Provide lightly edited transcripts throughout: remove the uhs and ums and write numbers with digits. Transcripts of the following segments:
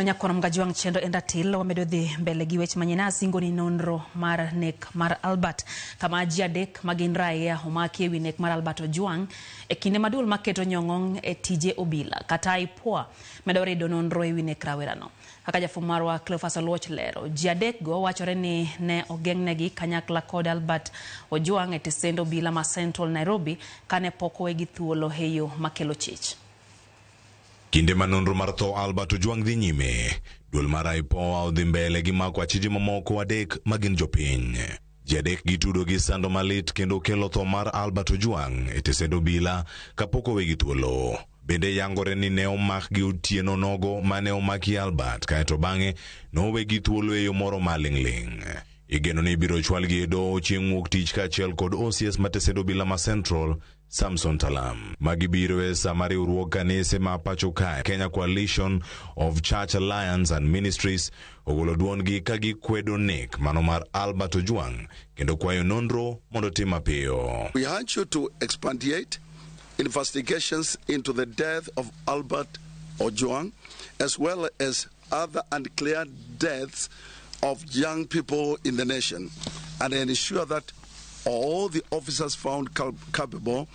Nyakona Ojwang chendo endatil wamedo dhi mbele gi weche manyina singo ni nonro mar nek mar Albert kama ji adek magin raia omaki ewi nek mar Albert Ojwang e kinde maduol maketo nyong'ong e tije obila kata ipoa medo rido nonro ewi nek rawerano. Kaka jafwambo marwa Cleophas lero, ji adek go wachore ni ne ogeng'negi kanyakla kod Albert Ojwang e tesend obila ma Central Nairobi kane pok owegi thuolo heyo makelo chich. Kinde manonro mar tho Albert Ojwang dhi nyime, duol mar ipoa odhi mbele gi mako achije mamoko adek magin jopiny. Ji adek gitudo gi sando malit kendo kelo tho mar Albert Ojwang e tesend obila kapok owegi thuolo. Bende yangore ni ne omak gi otieno nogo mane omaki Albert kaeto bang'e nowegi thuolo e yo moro maling'ling'. Igeno ni biro chwal gi edo chieng' wuok tich kaachiel kod OCS ma tesend obila ma Central Samson Talam. Magibiro e sama riwruog kanise ma pacho kae Kenya Coalition of Church Alliance and Ministries ogolo duongi ka gikwedo nek mano mar Albert Ojwang kendo kwayo nonro mondo tim mapiyo. We urge you to expedite investigations into the death of Albert Ojwang as well as other unclear deaths of young people in the nation and ensure that all the officers found culpable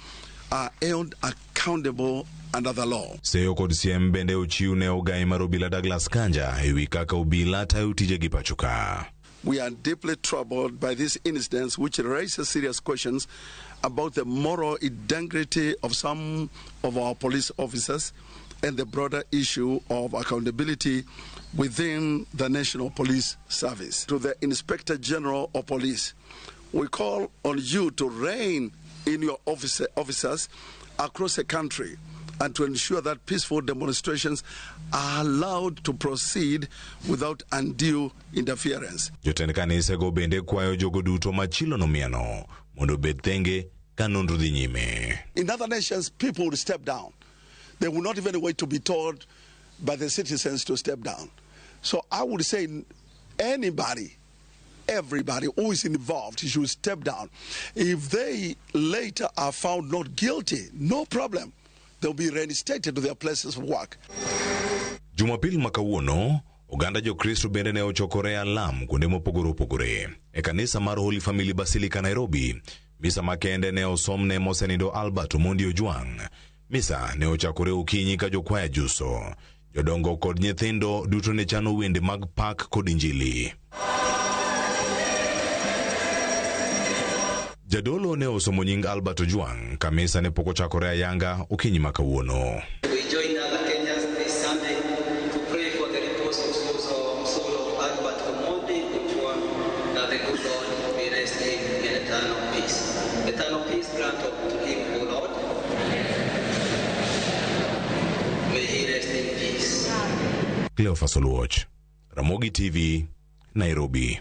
are held accountable under the law. Seyo kod siem bende ochiu ne ogai mar obila Douglas Kanja ewi kaka obila tayo tije gi pacho ka. We are deeply troubled by this incident which raises serious questions about the moral integrity of some of our police officers and the broader issue of accountability within the National Police Service. To the Inspector General of Police, we call on you to rein in your officers across the country and to ensure that peaceful demonstrations are allowed to proceed without undue interference. Jotend kanise go bende kwayo jogo duto machilo no miano mondo bed thenge ka nonro dhi nyime. In other nations, people will step down. They will not even wait to be told by the citizens to step down. So I would say everybody who is involved should step down. If they later are found not guilty, no problem. They'll be reinstated to their places of work. Jumapil makawuono, oganda jo Kristo bende ne ochokore alam kuonde mopogore opogore. E kanisa mar Holy Family Basilica Nairobi, misa makende ne osom ne mosenindo Albert Ojwang. Misa ne ochakore okinyi ka jokwaya juso. Jodongo kod nyithindo duto ne chano wende mag pak kod injili. Jadolo ne osomo nying Albert Ojwang kamisa ne poko chakore ayanga okinyi makawuono. We join other Kenyans this Sunday to pray for the repose of soul of Albert Ojwang, that the good Lord may rest him in eternal peace. Eternal peace grant to him, O Lord. May he rest in peace. Cleophas, Ramogi TV, Nairobi.